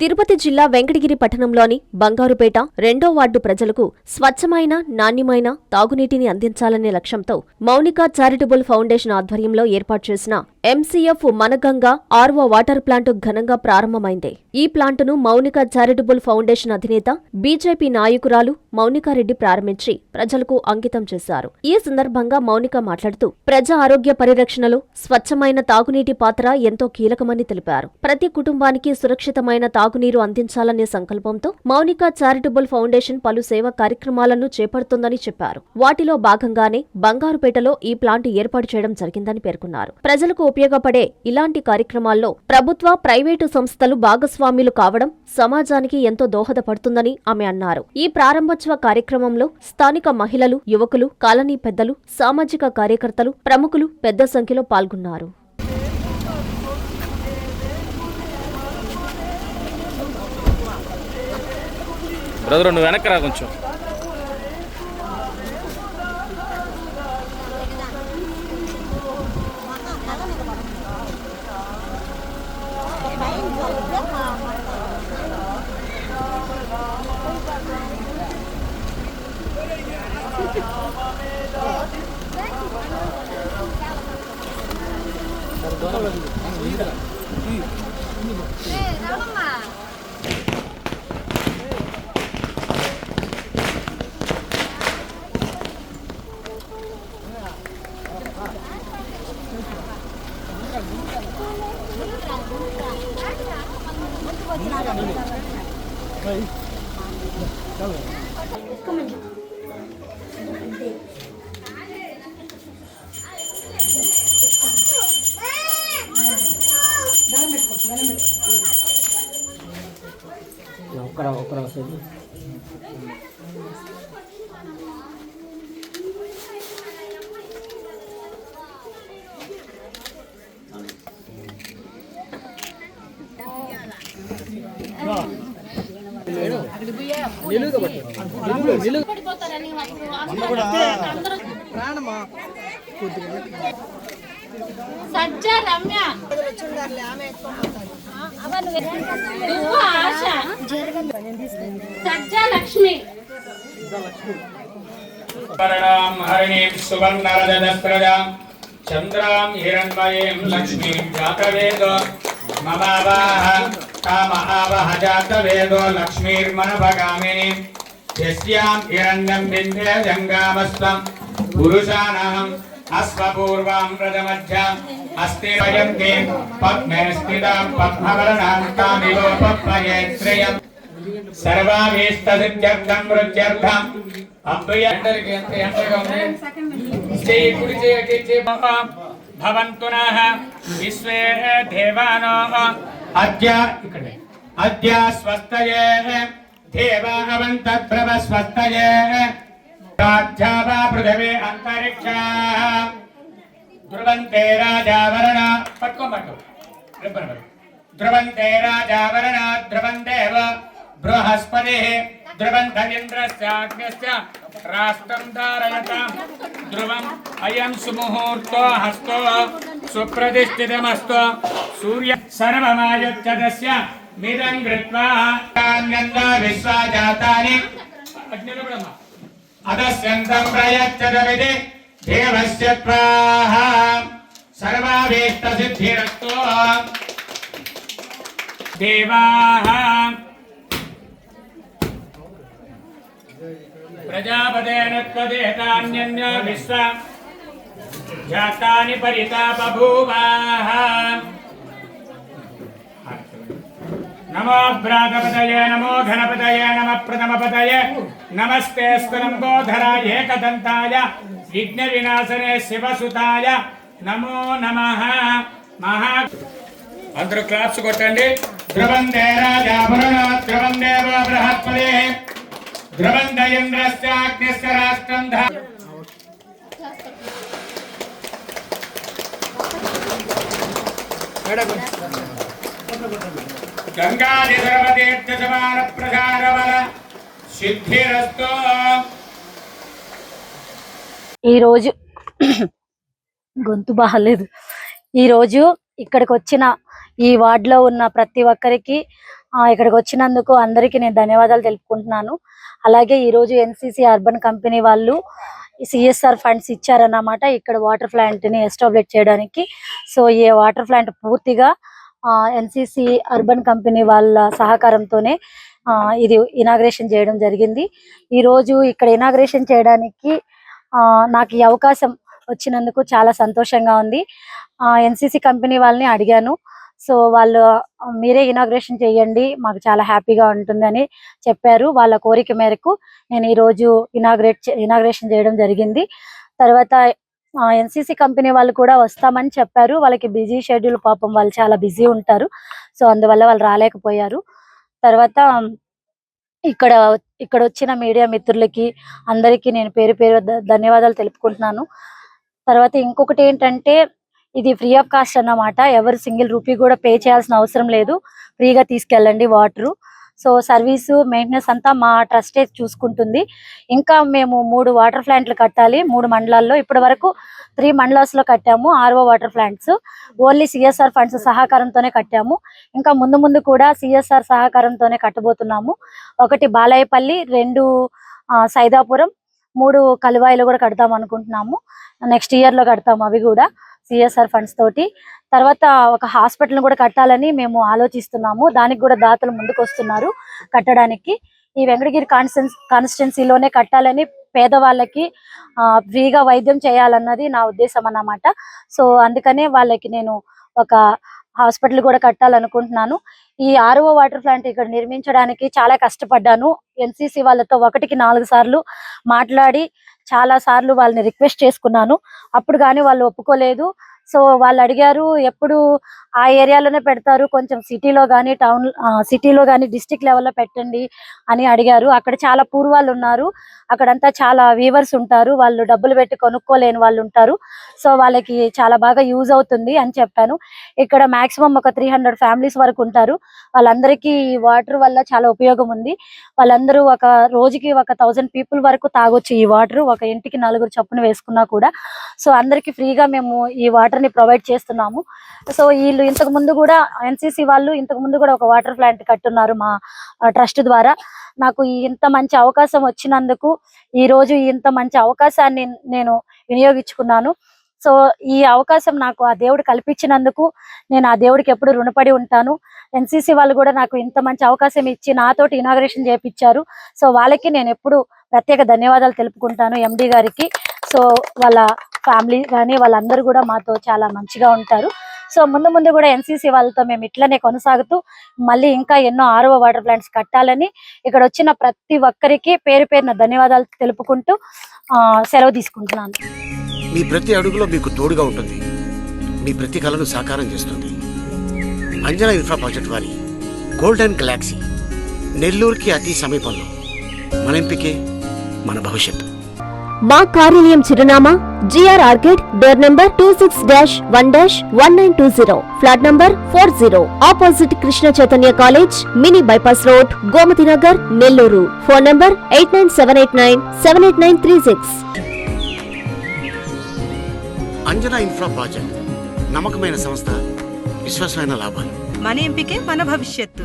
తిరుపతి జిల్లా వెంకటగిరి పట్టణంలోని బంగారుపేట 2వ వార్డు ప్రజలకు స్వచ్ఛమైన, నాణ్యమైన తాగునీటిని అందించాలనే లక్ష్యంతో మౌనిక చారిటబుల్ ఫౌండేషన్ ఆధ్వర్యంలో ఏర్పాటు చేసిన ఎంసీఎఫ్ మనగంగా 6వ వాటర్ ప్లాంట్ ఘనంగా ప్రారంభమైంది. ఈ ప్లాంటును మౌనిక చారిటబుల్ ఫౌండేషన్ అధినేత బీజేపీ నాయకురాలు మౌనికారెడ్డి ప్రారంభించి ప్రజలకు అంకితం చేశారు. ఈ సందర్భంగా మౌనిక మాట్లాడుతూ ప్రజా ఆరోగ్య పరిరక్షణలో స్వచ్ఛమైన తాగునీటి పాత్ర ఎంతో కీలకమని తెలిపారు. ప్రతి కుటుంబానికి సురక్షితమైన తాగునీరు అందించాలనే సంకల్పంతో మౌనిక చారిటబుల్ ఫౌండేషన్ పలు సేవా కార్యక్రమాలను చేపడుతోందని చెప్పారు. వాటిలో భాగంగానే బంగారుపేటలో ఈ ప్లాంట్ ఏర్పాటు చేయడం జరిగిందని పేర్కొన్నారు. ప్రజలకు ఉపయోగపడే ఇలాంటి కార్యక్రమాల్లో ప్రభుత్వ, ప్రైవేటు సంస్థలు భాగస్వామ్యులు కావడం సమాజానికి ఎంతో దోహదపడుతుందని ఆమె అన్నారు. ఈ ప్రారంభోత్సవ కార్యక్రమంలో స్థానిక మహిళలు, యువకులు, కాలనీ పెద్దలు, సామాజిక కార్యకర్తలు, ప్రముఖులు పెద్ద సంఖ్యలో పాల్గొన్నారు. బ్రదర్ నువ్వు వెనక్కి రా కొంచెం. సజ్జా రమ్య సజ్జా లక్ష్మి పరణాం హరిణీం సువర్ణరజతస్రజాం చంద్రాం హిరణ్మయీం లక్ష్మీం జాతవేదో మమావాహ కామహావహ జాతవేదో లక్ష్మీర్మనభగామినీం యస్యాం హిరణ్యం బిందే జంగామస్తం పురుషానాం అశ్వపూర్వాం ప్రజమధ్యాం అస్తి వయంతి పద్మే స్థితాం పద్మవర్ణాం కామిలోపప్మయే శ్రేయం సర్వాభీష్టసిద్ధ్యర్థం వృద్ధ్యర్థం అబ్బయ ఎండరికి ఎంత ఎండగా ఉంది చేయి కుడి చేయి భవంతునః విశ్వే దేవానో అద్య ఇక్కడే అద్య స్వస్తయే దేవావంతద్భవ స్వస్తయే రాజ్యావా పృథివీ అంతరిక్షా ధ్రువంతే రాజావరణ పట్టుకోమట్టు ధ్రువంతే రాజావరణ ధ్రువందేవ బృహస్పతి ధ్రువంత ఇంద్రస్యాగ్నిశ్చ రాష్ట్రం ధారయతాం ధ్రువం అయం సుముహూర్తో హస్తో సుప్రతిష్ఠితమస్తో సూర్య సర్వమాయుజ్యతస్య మిదం కృత్వా న్యందా విశ్వాజాతాని అగ్నిలోకమ్మ అదస్యంతం ప్రయచ్చదమితి దేవస్య త్వాహ సర్వాభీష్టసిద్ధిరస్తో దేవాః ప్రజాపతేన త్వదేతాన్యన్యో విశ్వ జాతాని పరితాపభూవాః నమో భ్రాతపతయే నమో ఘనపతయే నమ ప్రథమపతయే నమస్తే స్వలంబోధరాయ ఏకదంతాయ విఘ్న వినాశనే శివసుతాయ నమో నమః మహా అందరూ క్లాప్స్ కొట్టండి. ధ్రువందే రాజా వరుణ ధ్రువందేవ బృహస్పతి ధ్రువంద ఇంద్రస్య అగ్నిస్య రాష్ట్రం గంగాది సర్వతీర్థ సమాన ప్రసారవల సిద్ధిరస్తో. ఈరోజు గొంతు బాగాలేదు. ఈరోజు ఇక్కడికి వచ్చిన ఈ వార్డులో ఉన్న ప్రతి ఒక్కరికి ఇక్కడికి వచ్చినందుకు అందరికీ నేను ధన్యవాదాలు తెలుపుకుంటున్నాను. అలాగే ఈరోజు ఎన్సీసీ అర్బన్ కంపెనీ వాళ్ళు సిఎస్ఆర్ ఫండ్స్ ఇచ్చారన్నమాట ఇక్కడ వాటర్ ప్లాంట్ ని ఎస్టాబ్లిష్ చేయడానికి. సో ఈ వాటర్ ప్లాంట్ పూర్తిగా ఎన్సీసీ అర్బన్ కంపెనీ వాళ్ళ సహకారంతోనే ఇది ఇనాగ్రేషన్ చేయడం జరిగింది. ఈ రోజు ఇక్కడ ఇనాగ్రేషన్ చేయడానికి నాకు ఈ అవకాశం వచ్చినందుకు చాలా సంతోషంగా ఉంది. ఎన్సీసీ కంపెనీ వాళ్ళని అడిగాను. సో వాళ్ళు మీరే ఇనాగ్రేషన్ చేయండి, మాకు చాలా హ్యాపీగా ఉంటుందని చెప్పారు. వాళ్ళ కోరిక మేరకు నేను ఈరోజు ఇనాగ్రేషన్ చేయడం జరిగింది. తర్వాత ఎన్సీసీ కంపెనీ వాళ్ళు కూడా వస్తామని చెప్పారు. వాళ్ళకి బిజీ షెడ్యూల్, పాపం వాళ్ళు చాలా బిజీ ఉంటారు. సో అందువల్ల వాళ్ళు రాలేకపోయారు. తర్వాత ఇక్కడ వచ్చిన మీడియా మిత్రులకి అందరికీ నేను పేరు పేరు ధన్యవాదాలు తెలుపుకుంటున్నాను. తర్వాత ఇంకొకటి ఏంటంటే ఇది ఫ్రీ ఆఫ్ కాస్ట్ అన్నమాట. ఎవరు సింగిల్ రూపీ కూడా పే చేయాల్సిన అవసరం లేదు. ఫ్రీగా తీసుకెళ్ళండి వాటరు. సో సర్వీసు మెయింటెనెన్స్ అంతా మా ట్రస్టే చూసుకుంటుంది. ఇంకా మేము 3 వాటర్ ప్లాంట్లు కట్టాలి 3 మండలాల్లో. ఇప్పటి వరకు 3 మండలాస్ లో కట్టాము RO water plants. Only CSR funds సహకారంతోనే కట్టాము. ఇంకా ముందు కూడా సిఎస్ఆర్ సహకారంతోనే కట్టబోతున్నాము. 1 బాలాయపల్లి, 2 సైదాపురం, 3 కలువాయిలో కూడా కడతాం అనుకుంటున్నాము. నెక్స్ట్ ఇయర్ లో కడతాము అవి కూడా సిఎస్ఆర్ ఫండ్స్ తోటి. తర్వాత ఒక హాస్పిటల్ కూడా కట్టాలని మేము ఆలోచిస్తున్నాము. దానికి కూడా దాతలు ముందుకు వస్తున్నారు కట్టడానికి. ఈ వెంకటగిరి కాన్స్టిట్యున్సీలోనే కట్టాలని, పేదవాళ్ళకి ఫ్రీగా వైద్యం చేయాలన్నది నా ఉద్దేశం అన్నమాట. సో అందుకనే వాళ్ళకి నేను ఒక హాస్పిటల్ కూడా కట్టాలనుకుంటున్నాను. ఈ ఆర్ఓ వాటర్ ప్లాంట్ ఇక్కడ నిర్మించడానికి చాలా కష్టపడ్డాను. ఎన్సీసీ వాళ్ళతో 1కి 4 సార్లు మాట్లాడి చాలా సార్లు వాళ్ళని రిక్వెస్ట్ చేసుకున్నాను. అప్పుడు కానీ వాళ్ళు ఒప్పుకోలేదు. సో వాళ్ళు అడిగారు ఎప్పుడు ఆ ఏరియాలోనే పెడతారు, కొంచెం సిటీలో కానీ సిటీలో కానీ డిస్ట్రిక్ట్ లెవెల్లో పెట్టండి అని అడిగారు. అక్కడ చాలా పూర్వాళ్ళు ఉన్నారు, అక్కడంతా చాలా వీవర్స్ ఉంటారు, వాళ్ళు డబ్బులు పెట్టి కొనుక్కోలేని వాళ్ళు ఉంటారు. సో వాళ్ళకి చాలా బాగా యూజ్ అవుతుంది అని చెప్పాను. ఇక్కడ మాక్సిమం ఒక 300 ఫ్యామిలీస్ వరకు ఉంటారు. వాళ్ళందరికీ ఈ వాటర్ వల్ల చాలా ఉపయోగం ఉంది. వాళ్ళందరూ ఒక రోజుకి 1000 పీపుల్ వరకు తాగొచ్చు ఈ వాటర్, ఒక ఇంటికి 4 చొప్పున వేసుకున్నా కూడా. సో అందరికి ఫ్రీగా మేము ఈ వాటర్ ని ప్రొవైడ్ చేస్తున్నాము. సో వీళ్ళు ఇంతకు ముందు కూడా ఎన్సీసీ వాళ్ళు ఇంతకు ముందు కూడా ఒక వాటర్ ప్లాంట్ కట్టున్నారు మా ట్రస్ట్ ద్వారా. నాకు ఇంత మంచి అవకాశం వచ్చినందుకు, ఈ రోజు ఇంత మంచి అవకాశాన్ని నేను వినియోగించుకున్నాను. సో ఈ అవకాశం నాకు ఆ దేవుడు కల్పించినందుకు నేను ఆ దేవుడికి ఎప్పుడు రుణపడి ఉంటాను. ఎన్సీసీ వాళ్ళు కూడా నాకు ఇంత మంచి అవకాశం ఇచ్చి నాతోటి ఇనాగ్రేషన్ చేయించారు. సో వాళ్ళకి నేను ఎప్పుడు ప్రత్యేక ధన్యవాదాలు తెలుపుకుంటాను ఎండి గారికి. సో వాళ్ళ ఫ్యామిలీ కానీ వాళ్ళందరూ కూడా మాతో చాలా మంచిగా ఉంటారు. సో ముందు కూడా ఎన్సీసీ వాళ్ళతో మేము ఇట్లనే కొనసాగుతూ మళ్ళీ ఇంకా ఎన్నో ఆర్ఓ వాటర్ ప్లాంట్స్ కట్టాలని ఇక్కడ వచ్చిన ప్రతి ఒక్కరికి పేరు పేరున ధన్యవాదాలు తెలుపుకుంటూ సెలవు తీసుకుంటున్నాను. మీ ప్రతి అడుగులో మీకు తోడుగా ఉంటుంది, మీ ప్రతి కలను సాకారం చేస్తుంది. అంజనా ఇన్ఫ్రా ప్రాజెక్ట్ వారి గోల్డెన్ గెలాక్సీ నెల్లూరుకి అతి సమీపంలో. మన ఎంపికే మన భవిష్యత్తు. మా కార్యాలయం చిరునామా GR Orchid, door number 26-1-1920, flat number 40, opposite Krishna Chaitanya college, mini bypass road, Gomathi Nagar, Nellore. Phone number 8978978936. Anjana infra project నమ్మకమైన సంస్థ, విశ్వాసమైన లాభాలు. మన ఎంపికే మన భవిష్యత్తు.